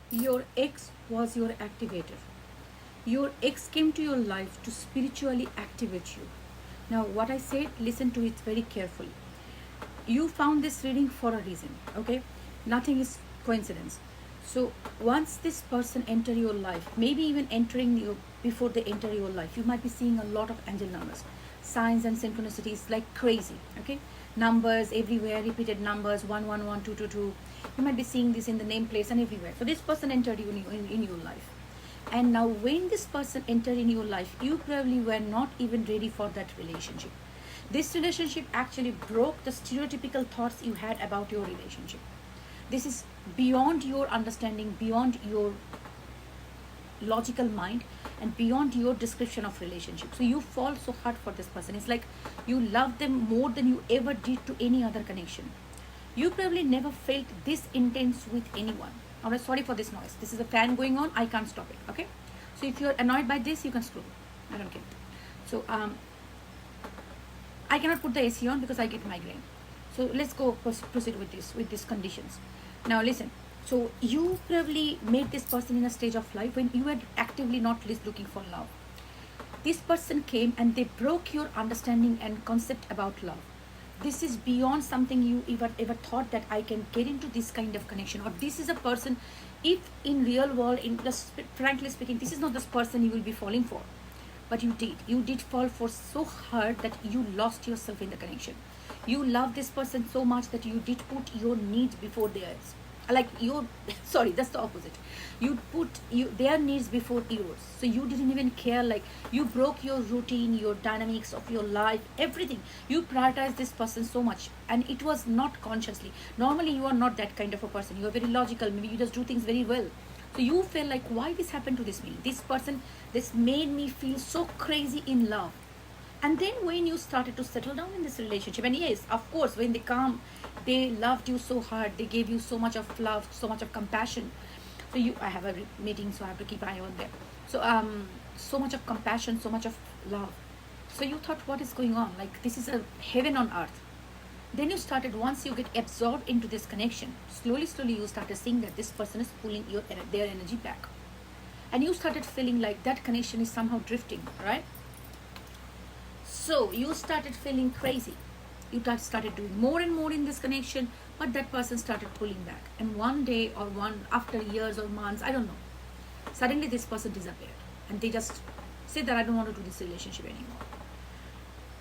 Your ex was your activator. Your ex came to your life to spiritually activate you. Now, what I said, listen to it very carefully. You found this reading for a reason, okay? Nothing is coincidence. So, once this person enter your life, maybe even entering you before they enter your life, you might be seeing a lot of angel numbers, signs and synchronicities like crazy, okay? Numbers everywhere, repeated numbers, 111, 222. You might be seeing this in the nameplates and everywhere. So, this person entered you in your life. And now, when this person entered in your life, you probably were not even ready for that relationship. This relationship actually broke the stereotypical thoughts you had about your relationship. This is beyond your understanding, beyond your logical mind, and beyond your description of relationship. So you fall so hard for this person. It's like you love them more than you ever did to any other connection. You probably never felt this intense with anyone. Alright, sorry for this noise. This is a fan going on. I can't stop it. Okay. So if you're annoyed by this, you can scroll. I don't care. So I cannot put the AC on because I get migraine. So let's go proceed with these conditions. Now listen. So you probably made this person in a stage of life when you were actively not looking for love. This person came and they broke your understanding and concept about love. This is beyond something you ever thought that I can get into this kind of connection, or this is a person. If in real world, in just frankly speaking, this is not this person you will be falling for, but you did fall for so hard that you lost yourself in the connection. You love this person so much that you did put your needs before theirs, like your sorry, that's the opposite. You put their needs before yours, so you didn't even care. Like, you broke your routine, your dynamics of your life, everything. You prioritize this person so much, and it was not consciously. Normally you are not that kind of a person. You are very logical, maybe you just do things very well. So you feel like, why this happened to this person, this made me feel so crazy in love. And then when you started to settle down in this relationship, and yes, of course, when they come, they loved you so hard, they gave you so much of love, so much of compassion. So I have a meeting, so I have to keep eye on them. So so much of compassion, so much of love. So you thought, what is going on? Like, this is a heaven on earth. Then you started, once you get absorbed into this connection, slowly you started seeing that this person is pulling their energy back, and you started feeling like that connection is somehow drifting, right? So you started feeling crazy. You started doing more and more in this connection, but that person started pulling back. And one day, or after years or months, I don't know, suddenly this person disappeared, and they just said that I don't want to do this relationship anymore.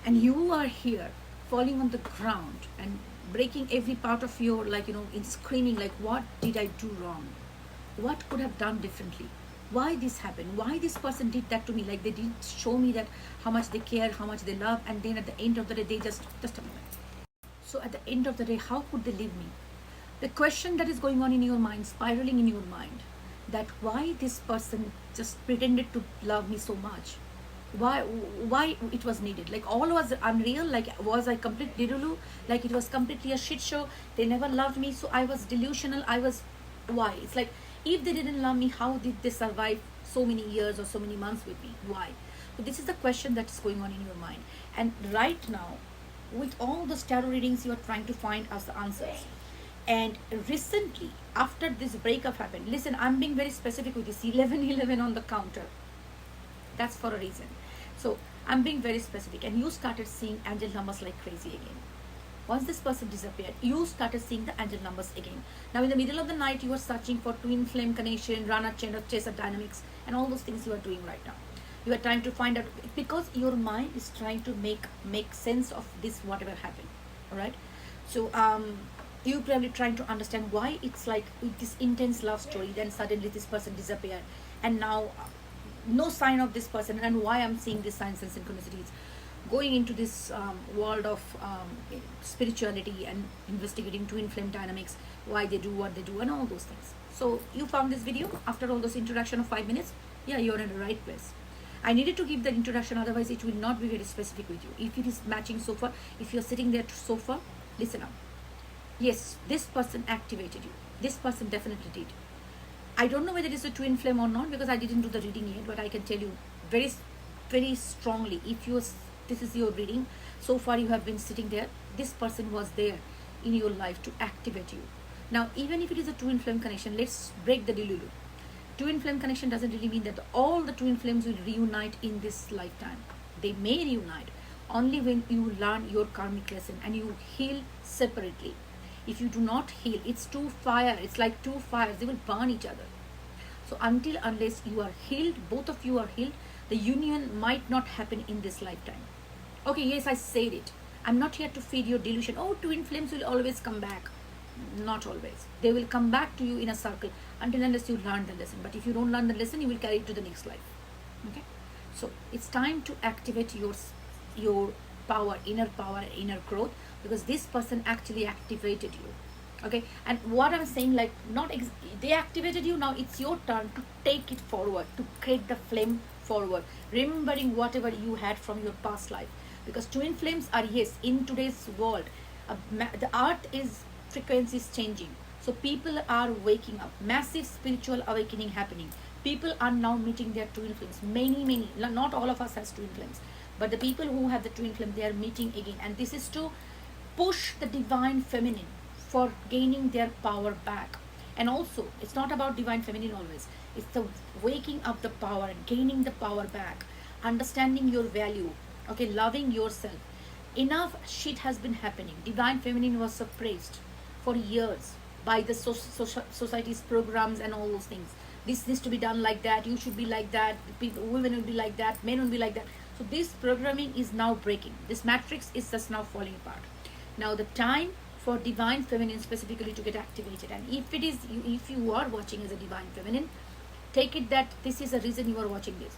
And you are here, falling on the ground and breaking every part of your, like, in screaming, like, what did I do wrong? What could have done differently? Why this happened? Why this person did that to me? Like, they didn't show me that how much they care, how much they love, and then at the end of the day, they just a moment. So at the end of the day, how could they leave me? The question that is going on in your mind, spiraling in your mind, that why this person just pretended to love me so much? Why it was needed? Like, all was unreal. Like, was I complete delulu? Like, it was completely a shit show. They never loved me, so I was delusional. Why? It's like, if they didn't love me, how did they survive so many years or so many months with me? Why? So this is the question that's going on in your mind. And right now, with all the tarot readings, you are trying to find us the answers. And recently, after this breakup happened, listen, I'm being very specific with this 1111 on the counter. That's for a reason. So I'm being very specific, and you started seeing angel numbers like crazy again. Once this person disappeared, you started seeing the angel numbers again. Now, in the middle of the night, you are searching for twin flame connection, runner, chaser dynamics, and all those things you are doing right now. You are trying to find out, because your mind is trying to make sense of this, whatever happened. All right. So you probably trying to understand why it's like with this intense love story, then suddenly this person disappeared, and now no sign of this person, and why I'm seeing these signs and synchronicities. Going into this world of spirituality and investigating twin flame dynamics, why they do what they do, and all those things. So you found this video after all those introduction of 5 minutes. Yeah, you're in the right place. I needed to give the introduction, otherwise it will not be very specific with you. If it is matching so far, if you're sitting there so far, listen up. Yes, this person activated you. This person definitely did. I don't know whether it is a twin flame or not, because I didn't do the reading yet, but I can tell you very, very strongly, if this is your reading, so far you have been sitting there, this person was there in your life to activate you. Now, even if it is a twin flame connection, let's break the delulu. Twin flame connection doesn't really mean that all the twin flames will reunite in this lifetime. They may reunite only when you learn your karmic lesson and you heal separately. If you do not heal, it's like two fires, they will burn each other. So unless you are healed, both of you are healed, the union might not happen in this lifetime. Okay, yes, I said it. I'm not here to feed your delusion. Oh, twin flames will always come back. Not always. They will come back to you in a circle until unless you learn the lesson. But if you don't learn the lesson, you will carry it to the next life. Okay? So it's time to activate your power, inner growth, because this person actually activated you. Okay, and what I'm saying, like, they activated you, now it's your turn to take it forward, to create the flame forward, remembering whatever you had from your past life. Because twin flames are, yes, in today's world, the earth is frequencies changing, so people are waking up, massive spiritual awakening happening. People are now meeting their twin flames. Many, not all of us has twin flames, but the people who have the twin flame, they are meeting again, and this is to push the divine feminine for gaining their power back. And also, it's not about divine feminine always, it's the waking up the power and gaining the power back, understanding your value, okay, loving yourself. Enough shit has been happening. Divine feminine was suppressed for years by the society's programs and all those things. This needs to be done like that, you should be like that, women will be like that, men will be like that. So this programming is now breaking, this matrix is just now falling apart. Now the time for divine feminine specifically to get activated. And if you are watching as a divine feminine, take it that this is a reason you are watching this.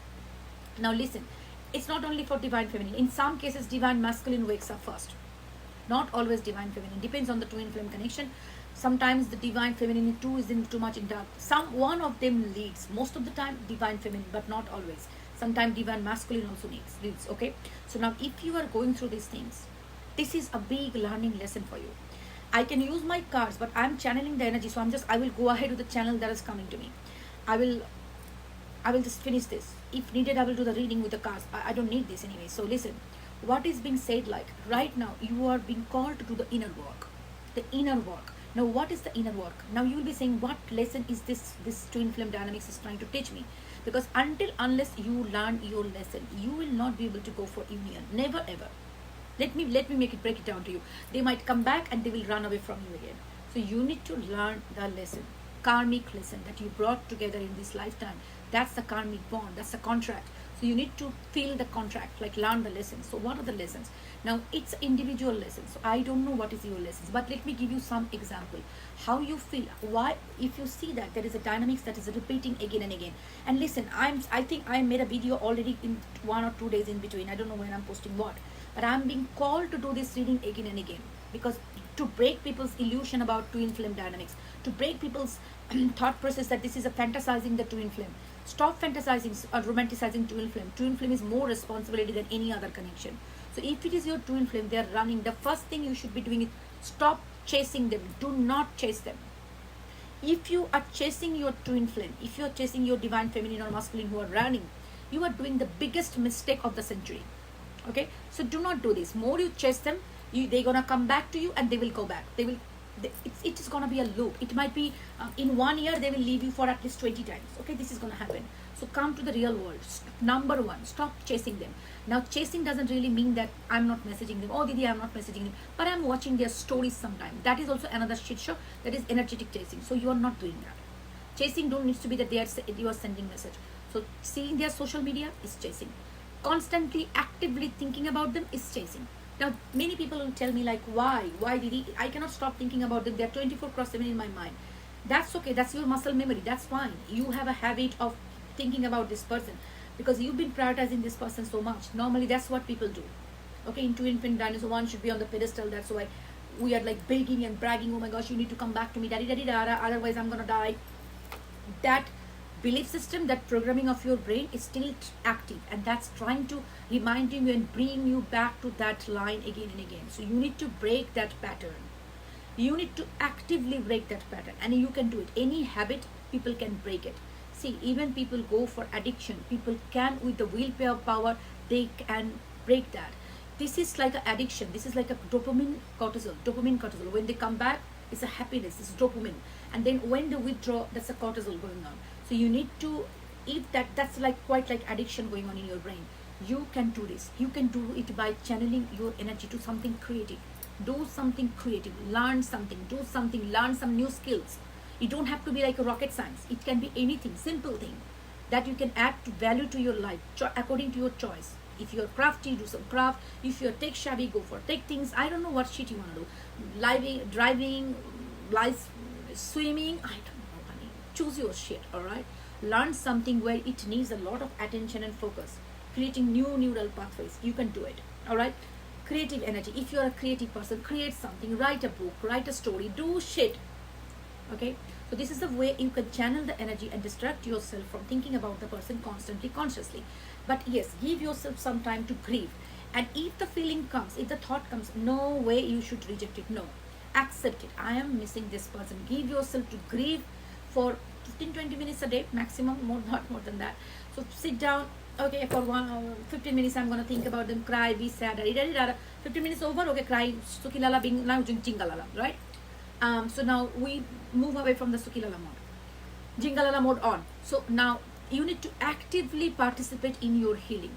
Now listen, it's not only for divine feminine. In some cases, divine masculine wakes up first. Not always divine feminine. Depends on the twin flame connection. Sometimes the divine feminine too is in too much in dark. One of them leads. Most of the time divine feminine, but not always. Sometimes divine masculine also leads. Okay. So now if you are going through these things, this is a big learning lesson for you. I can use my cards, but I'm channeling the energy. So I will go ahead with the channel that is coming to me. I will just finish this. If needed, I will do the reading with the cards. I don't need this anyway. So listen, what is being said, like right now, you are being called to do the inner work. The inner work. Now, what is the inner work? Now you will be saying, what lesson is this twin flame dynamics is trying to teach me? Because unless you learn your lesson, you will not be able to go for union. Never ever. Let me break it down to you. They might come back and they will run away from you again. So you need to learn the lesson, karmic lesson that you brought together in this lifetime. That's the karmic bond. That's the contract. So you need to feel the contract, like learn the lessons. So what are the lessons? Now it's individual lessons. So I don't know what is your lessons, but let me give you some example. How you feel. Why, if you see that there is a dynamics that is repeating again and again. And listen, I think I made a video already in 1 or 2 days in between. I don't know when I'm posting what. But I'm being called to do this reading again and again, because to break people's illusion about twin flame dynamics, to break people's thought process that this is a fantasizing the twin flame. Stop fantasizing or romanticizing twin flame. Twin flame is more responsibility than any other connection. So if it is your twin flame, they are running, the first thing you should be doing is stop chasing them. Do not chase them. If you are chasing your twin flame, if you are chasing your divine feminine or masculine who are running, you are doing the biggest mistake of the century. Okay, so do not do this. More you chase them, they're gonna come back to you and they will go back. It is gonna be a loop. It might be in 1 year they will leave you for at least 20 times. Okay, this is gonna happen. So come to the real world. Number one, stop chasing them. Now chasing doesn't really mean that I'm not messaging them. Oh Didi, I'm not messaging them, but I'm watching their stories sometime. That is also another shit show. That is energetic chasing. So you are not doing that. Chasing don't need to be that you are sending message. So seeing their social media is chasing. Constantly actively thinking about them is chasing. Now many people will tell me, like, why Didi, I cannot stop thinking about them. They're 24/7 in my mind. That's okay, that's your muscle memory, that's fine. You have a habit of thinking about this person because you've been prioritizing this person so much. Normally that's what people do. Okay, in twin flame dynamics, one should be on the pedestal. That's why we are like begging and bragging, oh my gosh, you need to come back to me, daddy dada, otherwise I'm gonna die. That belief system, that programming of your brain is still active, and that's trying to remind you and bring you back to that line again and again. So you need to break that pattern. You need to actively break that pattern, and you can do it. Any habit, people can break it. See, even people go for addiction, people can, with the willpower, they can break that. This is like an addiction. This is like a dopamine cortisol. When they come back, it's a happiness, it's dopamine. And then when they withdraw, that's a cortisol going on. So you need to, if that's like quite like addiction going on in your brain. You can do this. You can do it by channeling your energy to something creative. Do something creative, learn something, do something, learn some new skills. It don't have to be like a rocket science. It can be anything, simple thing that you can add to value to your life according to your choice. If you're crafty, do some craft. If you're tech savvy, go for tech things. I don't know what shit you want to do. Driving, swimming, I don't know, honey. Choose your shit, alright? Learn something where it needs a lot of attention and focus. Creating new neural pathways. You can do it, alright? Creative energy. If you're a creative person, create something, write a book, write a story, do shit. Okay, so this is the way you can channel the energy and distract yourself from thinking about the person constantly, consciously. But yes, give yourself some time to grieve. And if the feeling comes, if the thought comes, no way you should reject it. No, accept it. I am missing this person. Give yourself to grieve for 15-20 minutes a day maximum, not more than that. So sit down. Okay, for 15 minutes I'm going to think about them, cry, be sad, 15 minutes over, okay, cry, sukilala, being now jingalala, right? So now we move away from the sukilala mode, jingalala mode on. So now you need to actively participate in your healing.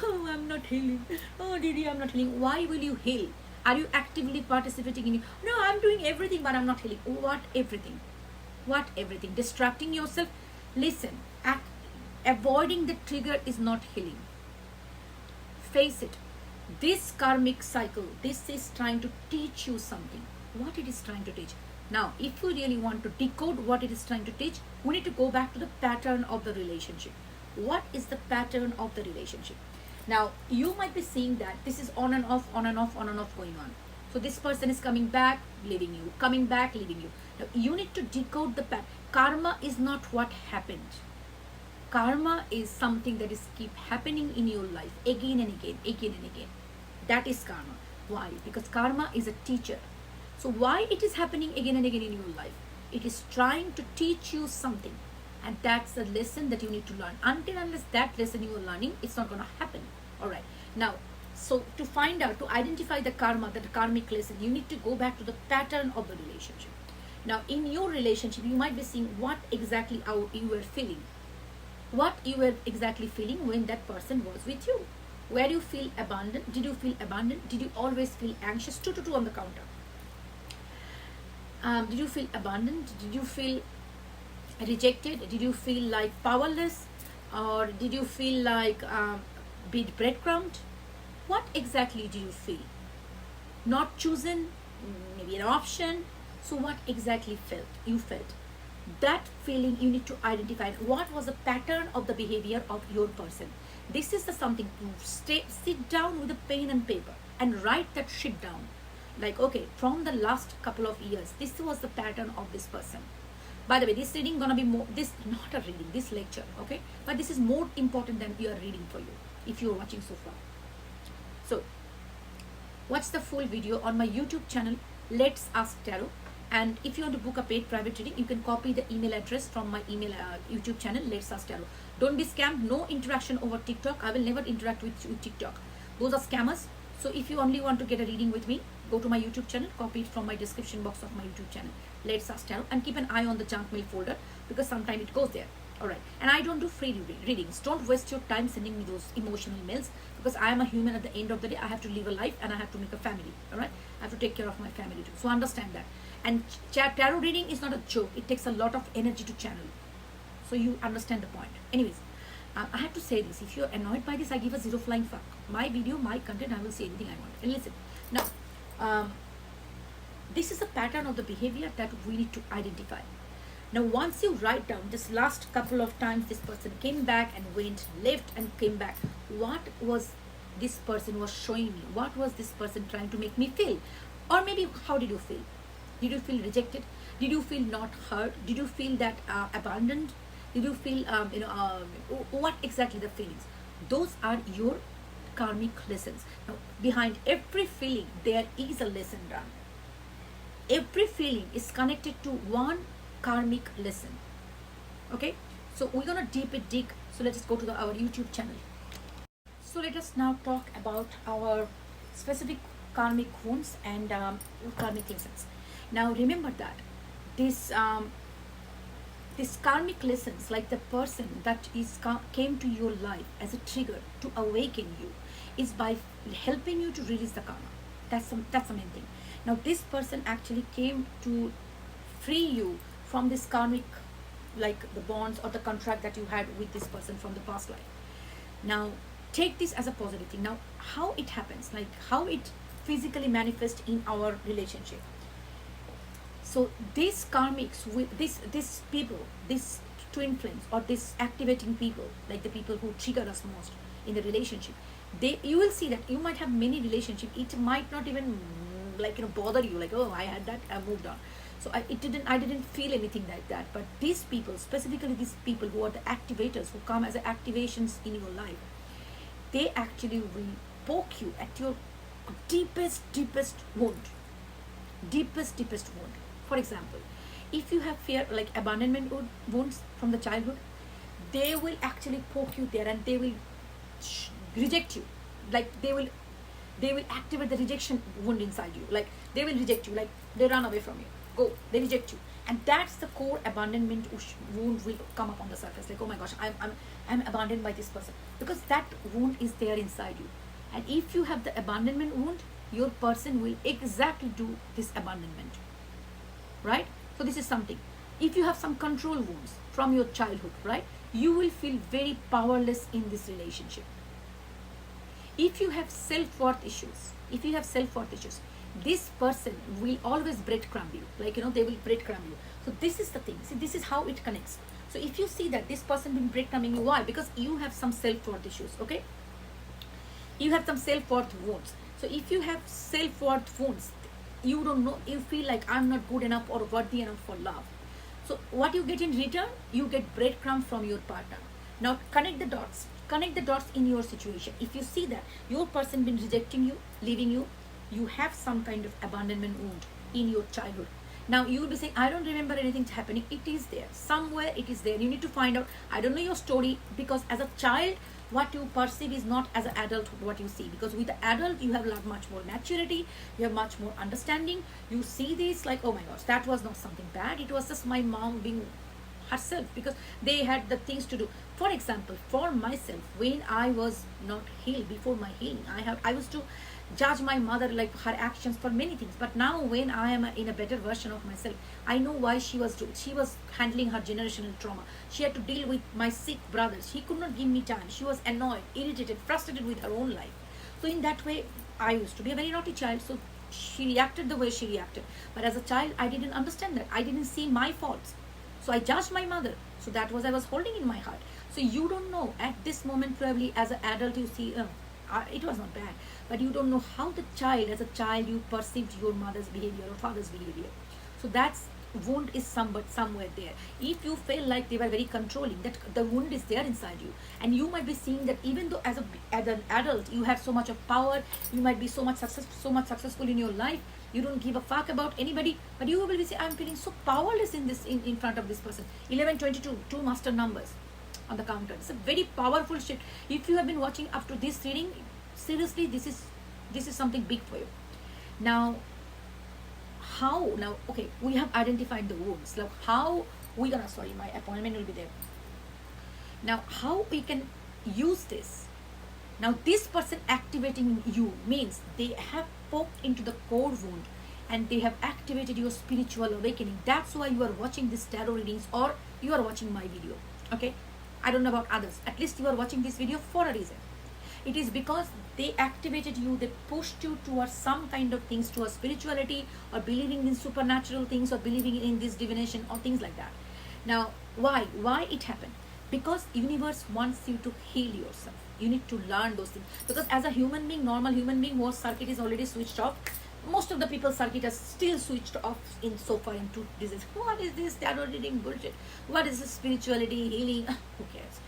Oh, I'm not healing. Oh, Didi, I'm not healing. Why will you heal? Are you actively participating in it? No, I'm doing everything, but I'm not healing. What everything? What everything? Distracting yourself? Listen, avoiding the trigger is not healing. Face it. This karmic cycle, this is trying to teach you something. What it is trying to teach. Now, if you really want to decode what it is trying to teach, we need to go back to the pattern of the relationship. What is the pattern of the relationship? Now, you might be seeing that this is on and off, on and off, on and off going on. So this person is coming back, leaving you, coming back, leaving you. Now, you need to decode the pattern. Karma is not what happened. Karma is something that is keep happening in your life again and again, again and again. That is karma. Why? Because karma is a teacher. So why it is happening again and again in your life? It is trying to teach you something. And that's the lesson that you need to learn. Until unless that lesson you are learning, it's not going to happen. Alright. Now, so to find out, to identify the karma, the karmic lesson, you need to go back to the pattern of the relationship. Now, in your relationship, you might be seeing what exactly you were feeling. What you were exactly feeling when that person was with you. Where you feel abandoned? Did you feel abandoned? Did you always feel anxious? 2 to 2 on the counter. Did you feel abandoned? Did you feel rejected? Did you feel like powerless? Or did you feel like being breadcrumbed? What exactly do you feel? Not chosen? Maybe an option? So what exactly you felt? That feeling you need to identify. What was the pattern of the behavior of your person? This is the something to sit down with a pen and paper and write that shit down. Like, okay, from the last couple of years, this was the pattern of this person. By the way, this reading gonna be more, this not a reading, this lecture, okay? But this is more important than your reading for you, if you're watching so far. So, watch the full video on my YouTube channel, Let's Ask Tarot. And if you want to book a paid private reading, you can copy the email address from my YouTube channel, Let's Ask Tarot. Don't be scammed. No interaction over TikTok. I will never interact with TikTok. Those are scammers. So if you only want to get a reading with me, go to my YouTube channel, copy it from my description box of my YouTube channel, Let's Ask Tarot, and keep an eye on the junk mail folder because sometimes it goes there. Alright. And I don't do free readings. Don't waste your time sending me those emotional mails because I am a human. At the end of the day, I have to live a life and I have to make a family. Alright. I have to take care of my family too. So understand that. And tarot reading is not a joke. It takes a lot of energy to channel. So you understand the point. Anyways, I have to say this. If you're annoyed by this, I give a zero flying fuck. My video, my content, I will say anything I want. And listen. Now, this is a pattern of the behavior that we need to identify. Now, once you write down this last couple of times this person came back and went, left and came back, what was this person was showing me? What was this person trying to make me feel? Or maybe how did you feel? Did you feel rejected? Did you feel not heard? Did you feel that abandoned? Did you feel, what exactly the feelings? Those are your karmic lessons. Now, behind every feeling, there is a lesson done. Every feeling is connected to one karmic lesson. Okay? So, we're going to dig. So, let us go to our YouTube channel. So, let us now talk about our specific karmic wounds and karmic lessons. Now remember that this this karmic lessons, like the person that came to your life as a trigger to awaken you, is by helping you to release the karma. That's the main thing. Now this person actually came to free you from this karmic, like the bonds or the contract that you had with this person from the past life. Now take this as a positive thing. Now how it happens, like how it physically manifests in our relationship. So these karmics, with this people, this twin flames, or this activating people, like the people who trigger us most in the relationship, you will see that you might have many relationships. It might not even bother you, like, oh, I had that, I moved on. So I didn't feel anything like that. But these people, specifically these people who are the activators, who come as activations in your life, they actually will poke you at your deepest wound. Deepest wound. For example, if you have fear, like abandonment wounds from the childhood, they will actually poke you there, and they will reject you. Like they will activate the rejection wound inside you. Like they will reject you, like they run away from you, go, they reject you. And that's the core abandonment wound will come up on the surface, like, oh my gosh, I'm abandoned by this person, because that wound is there inside you. And if you have the abandonment wound, your person will exactly do this abandonment, right? So this is something. If you have some control wounds from your childhood, right, you will feel very powerless in this relationship. If you have self-worth issues, this person will always breadcrumb you, like, they will breadcrumb you. So this is the thing. See, this is how it connects. So if you see that this person will breadcrumbing you, why? Because you have some self-worth issues, okay? You have some self-worth wounds. So if you have self-worth wounds, you don't know, you feel like I'm not good enough or worthy enough for love. So what you get in return, you get breadcrumbs from your partner. Now connect the dots in your situation. If you see that your person been rejecting you, leaving you, you have some kind of abandonment wound in your childhood. Now you will be saying, I don't remember anything happening. It is there somewhere, it is there. You need to find out. I don't know your story, because as a child, what you perceive is not as an adult what you see. Because with the adult, you have much more maturity, you have much more understanding. You see this like, oh my gosh, that was not something bad, it was just my mom being herself, because they had the things to do. For example, for myself, when I was not healed, before my healing, I was to judge my mother, like her actions for many things. But now when I am in a better version of myself, I know why she was handling her generational trauma. She had to deal with my sick brothers. She could not give me time. She was annoyed, irritated, frustrated with her own life. So in that way, I used to be a very naughty child. So she reacted the way she reacted. But as a child, I didn't understand that. I didn't see my faults. So I judged my mother. So that was I was holding in my heart. So you don't know at this moment, probably as an adult, you see, it was not bad. But you don't know how as a child, you perceived your mother's behavior or father's behavior. So that's wound is somewhere there. If you feel like they were very controlling, that the wound is there inside you. And you might be seeing that even though as an adult, you have so much of power, you might be so much successful in your life, you don't give a fuck about anybody, but you will be saying, I'm feeling so powerless in front of this person. 1122, 2 master numbers on the counter. It's a very powerful shift. If you have been watching up to this reading, seriously, this is something big for you. Now okay, we have identified the wounds. Now how we gonna, sorry, my appointment will be there. Now how we can use this. Now this person activating you means they have poked into the core wound, and they have activated your spiritual awakening. That's why you are watching this tarot readings, or you are watching my video. Okay, I don't know about others. At least you are watching this video for a reason. It is because they activated you, they pushed you towards some kind of things, towards spirituality, or believing in supernatural things, or believing in this divination, or things like that. Now, why it happened? Because universe wants you to heal yourself. You need to learn those things. Because as a human being, normal human being, whose circuit is already switched off, most of the people's circuit is still switched off in so far into this. What is this tarot reading bullshit? What is this spirituality, healing? Who cares?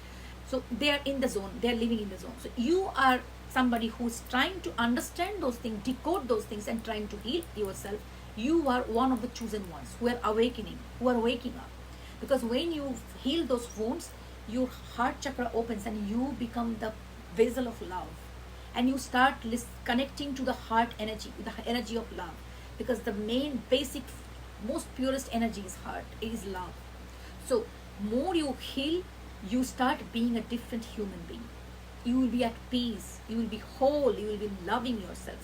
So they are in the zone, they are living in the zone. So you are somebody who is trying to understand those things, decode those things, and trying to heal yourself. You are one of the chosen ones who are awakening, who are waking up. Because when you heal those wounds, your heart chakra opens and you become the vessel of love. And you start connecting to the heart energy, the energy of love. Because the main basic most purest energy is heart, is love. So more you heal, you start being a different human being. You will be at peace, you will be whole, you will be loving yourself,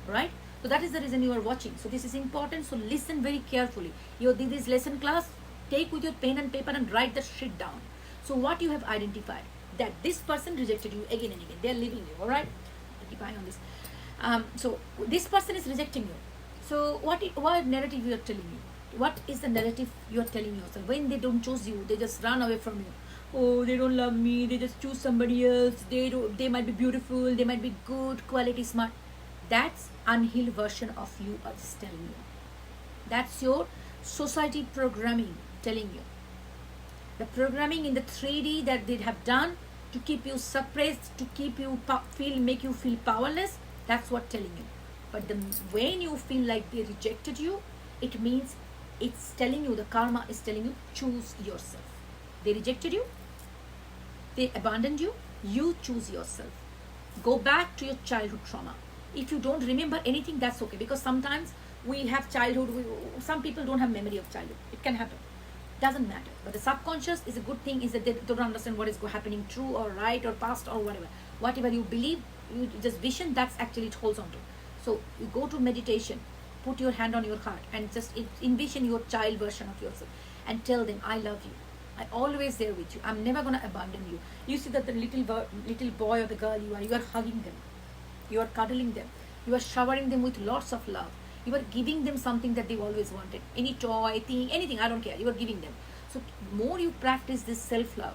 right? So that is the reason you are watching. So this is important, so listen very carefully. You did this lesson class, take with your pen and paper and write the shit down. So what you have identified, that this person rejected you again and again, they are leaving you, all right? Keep eye on this. So this person is rejecting you. So what narrative you are telling you? What is the narrative you are telling yourself? When they don't choose you, they just run away from you. Oh, they don't love me, they just choose somebody else. They might be beautiful, they might be good, quality, smart. That's unhealed version of you are just telling you. That's your society programming telling you. The programming in the 3D that they have done to keep you suppressed, to keep you make you feel powerless, that's what telling you. But when you feel like they rejected you, it means it's telling you, the karma is telling you, choose yourself. They rejected you, they abandoned you, you choose yourself. Go back to your childhood trauma. If you don't remember anything, that's okay, because sometimes we have childhood, some people don't have memory of childhood. It can happen. Doesn't matter. But the subconscious is a good thing, is that they don't understand what is happening, true or right or past or whatever. Whatever you believe, you just vision, that's actually it holds on to. So you go to meditation, put your hand on your heart and just envision your child version of yourself and tell them, I love you. I'm always there with you. I'm never going to abandon you. You see that the little boy or the girl you are hugging them. You are cuddling them. You are showering them with lots of love. You are giving them something that they've always wanted. Any toy, thing, anything, I don't care. You are giving them. So more you practice this self-love,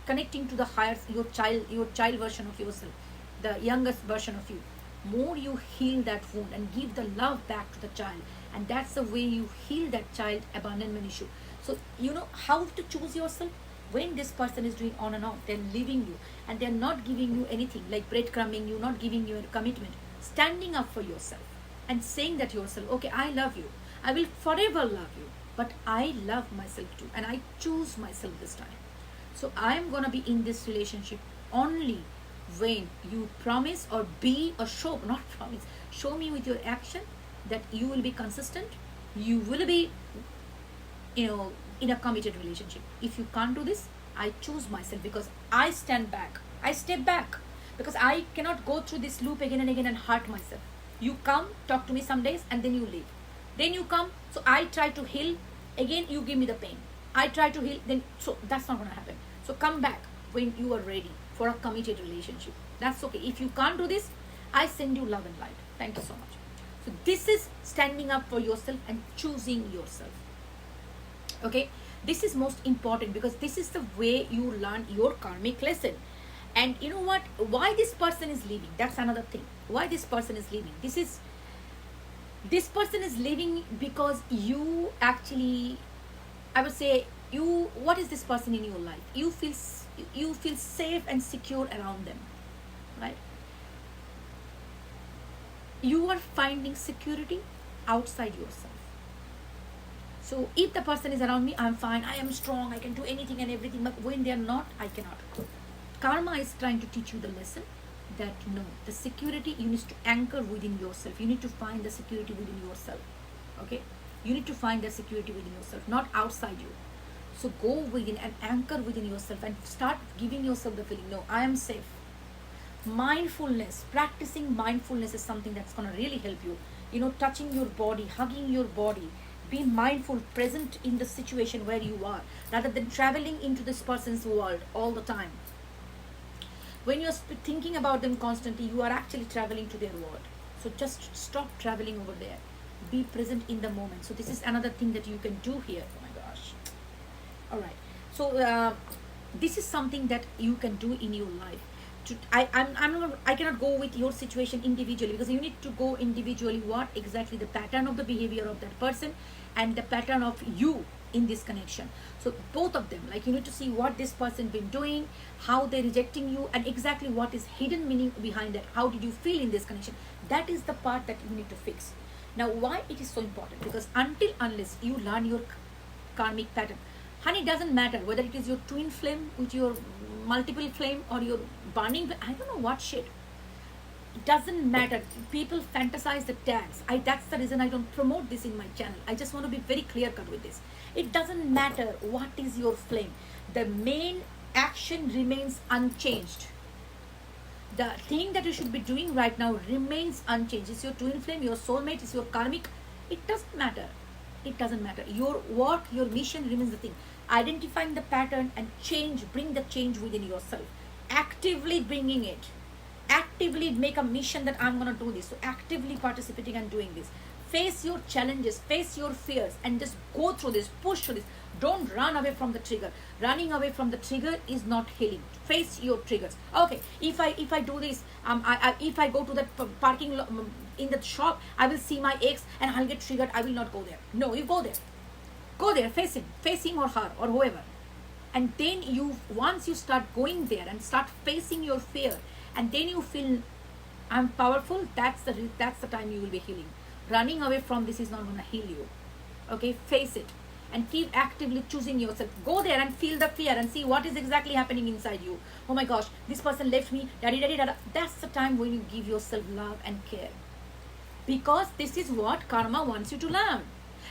connecting to the higher, your child version of yourself, the youngest version of you, more you heal that wound and give the love back to the child. And that's the way you heal that child abandonment issue. So you know how to choose yourself. When this person is doing on and off, they're leaving you and they're not giving you anything, like breadcrumbing you, not giving you a commitment, standing up for yourself and saying that yourself, okay, I love you, I will forever love you, but I love myself too and I choose myself this time. So I'm gonna be in this relationship only when you promise or be or show, not promise, show me with your action that you will be consistent, you will be, in a committed relationship. If you can't do this, I choose myself, because I stand back, I step back, because I cannot go through this loop again and again and hurt myself. You come, talk to me some days and then you leave. Then you come, so I try to heal, again you give me the pain. I try to heal, then so that's not going to happen. So come back when you are ready for a committed relationship. That's okay. If you can't do this, I send you love and light. Thank you so much. So this is standing up for yourself and choosing yourself. Okay, this is most important, because this is the way you learn your karmic lesson. And you know what, why this person is leaving, that's another thing. Why this person is leaving, this person is leaving because you actually, I would say, what is this person in your life? You feel safe and secure around them, right? You are finding security outside yourself. So if the person is around me, I'm fine, I am strong, I can do anything and everything. But when they are not, I cannot. Karma is trying to teach you the lesson that no, the security you need to anchor within yourself. You need to find the security within yourself. Okay? You need to find the security within yourself, not outside you. So go within and anchor within yourself and start giving yourself the feeling, no, I am safe. Mindfulness, practicing mindfulness is something that's going to really help you. Touching your body, hugging your body. Be mindful, present in the situation where you are, rather than traveling into this person's world all the time. When you're thinking about them constantly, you are actually traveling to their world. So just stop traveling over there. Be present in the moment. So this is another thing that you can do here. Oh my gosh. All right. So this is something that you can do in your life. I cannot go with your situation individually, because you need to go individually what exactly the pattern of the behavior of that person and the pattern of you in this connection. So both of them, like you need to see what this person been doing, how they're rejecting you, and exactly what is hidden meaning behind that. How did you feel in this connection? That is the part that you need to fix. Now why it is so important? Because unless you learn your karmic pattern, honey, it doesn't matter whether it is your twin flame with your multiple flame or your burning, I don't know what shit. It doesn't matter. People fantasize the tags. That's the reason I don't promote this in my channel. I just want to be very clear cut with this. It doesn't matter what is your flame. The main action remains unchanged. The thing that you should be doing right now remains unchanged. It's your twin flame, your soulmate, it's your karmic. It doesn't matter. It doesn't matter. Your work, your mission remains the thing. Identifying the pattern and change, bring the change within yourself. Actively bringing it. Actively make a mission that I'm going to do this. So actively participating and doing this. Face your challenges, face your fears, and just go through this, push through this. Don't run away from the trigger. Running away from the trigger is not healing. Face your triggers. Okay, if I do this, if I go to that parking lot in the shop, I will see my ex and I'll get triggered. I will not go there. No, you go there. Go there, face him or her or whoever. And then once you start going there and start facing your fear, and then you feel I'm powerful, that's the time you will be healing. Running away from this is not going to heal you. Okay, face it and keep actively choosing yourself. Go there and feel the fear and see what is exactly happening inside you. Oh my gosh, this person left me. That's the time when you give yourself love and care. Because this is what karma wants you to learn.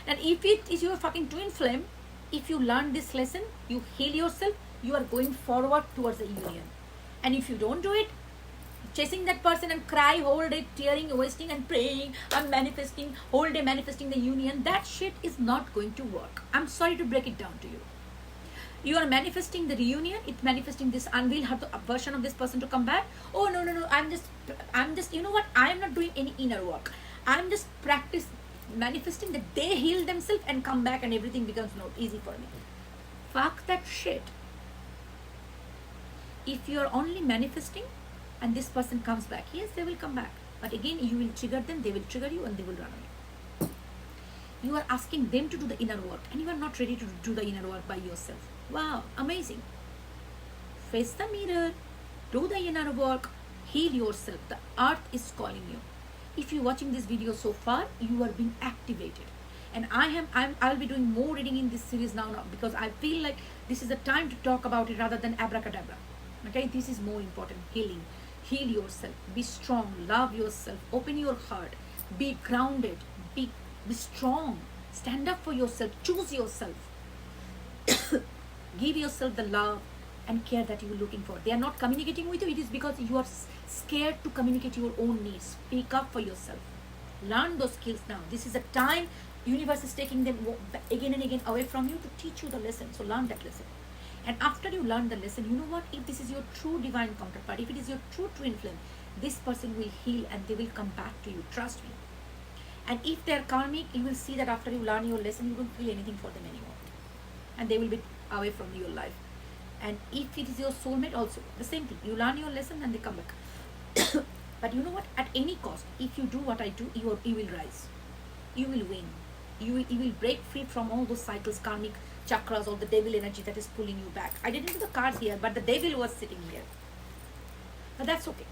And if it is your fucking twin flame, if you learn this lesson, you heal yourself, you are going forward towards the union. And if you don't do it, chasing that person and cry whole day, tearing, wasting and praying, I'm manifesting, whole day manifesting the union, that shit is not going to work. I'm sorry to break it down to you. You are manifesting the reunion, it's manifesting this unveil version of this person to come back. Oh no, I'm just, you know what, I am not doing any inner work. I'm just manifesting that they heal themselves and come back and everything becomes not easy for me. Fuck that shit. If you are only manifesting and this person comes back, yes, they will come back. But again, you will trigger them, they will trigger you, and they will run away. You are asking them to do the inner work, and you are not ready to do the inner work by yourself. Wow, amazing. Face the mirror, do the inner work, heal yourself. The earth is calling you. If you're watching this video so far, you are being activated. And I'll be doing more reading in this series now because I feel like this is the time to talk about it rather than abracadabra. Okay, this is more important. Healing. Heal yourself. Be strong. Love yourself. Open your heart. Be grounded. Be strong. Stand up for yourself. Choose yourself. Give yourself the love and care that you're looking for. They are not communicating with you. It is because you are scared to communicate your own needs. Speak up for yourself. Learn those skills now. This is a time universe is taking them again and again away from you to teach you the lesson. So learn that lesson. And after you learn the lesson, you know what? If this is your true divine counterpart, if it is your true twin flame, this person will heal and they will come back to you. Trust me. And if they are karmic, you will see that after you learn your lesson, you don't feel anything for them anymore. And they will be away from your life. And if it is your soulmate also, the same thing. You learn your lesson and they come back. But you know what? At any cost, if you do what I do, you will rise. You will win. You will break free from all those cycles, karmic chakras, or the devil energy that is pulling you back. I didn't do the cards here, but the devil was sitting here. But that's okay.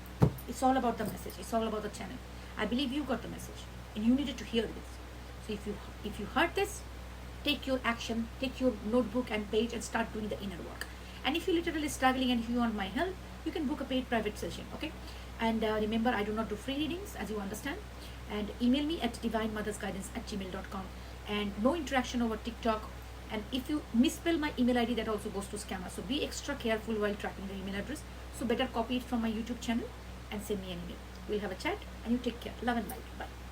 It's all about the message. It's all about the channel. I believe you got the message and you needed to hear this. So if you heard this, take your action, take your notebook and page and start doing the inner work. And if you're literally struggling and if you want my help, you can book a paid private session, okay? And remember, I do not do free readings, as you understand. And email me at divinemothersguidance@gmail.com. And no interaction over TikTok. And if you misspell my email ID, that also goes to scammer. So be extra careful while tracking the email address. So better copy it from my YouTube channel and send me an email. We'll have a chat and you take care. Love and light. Bye.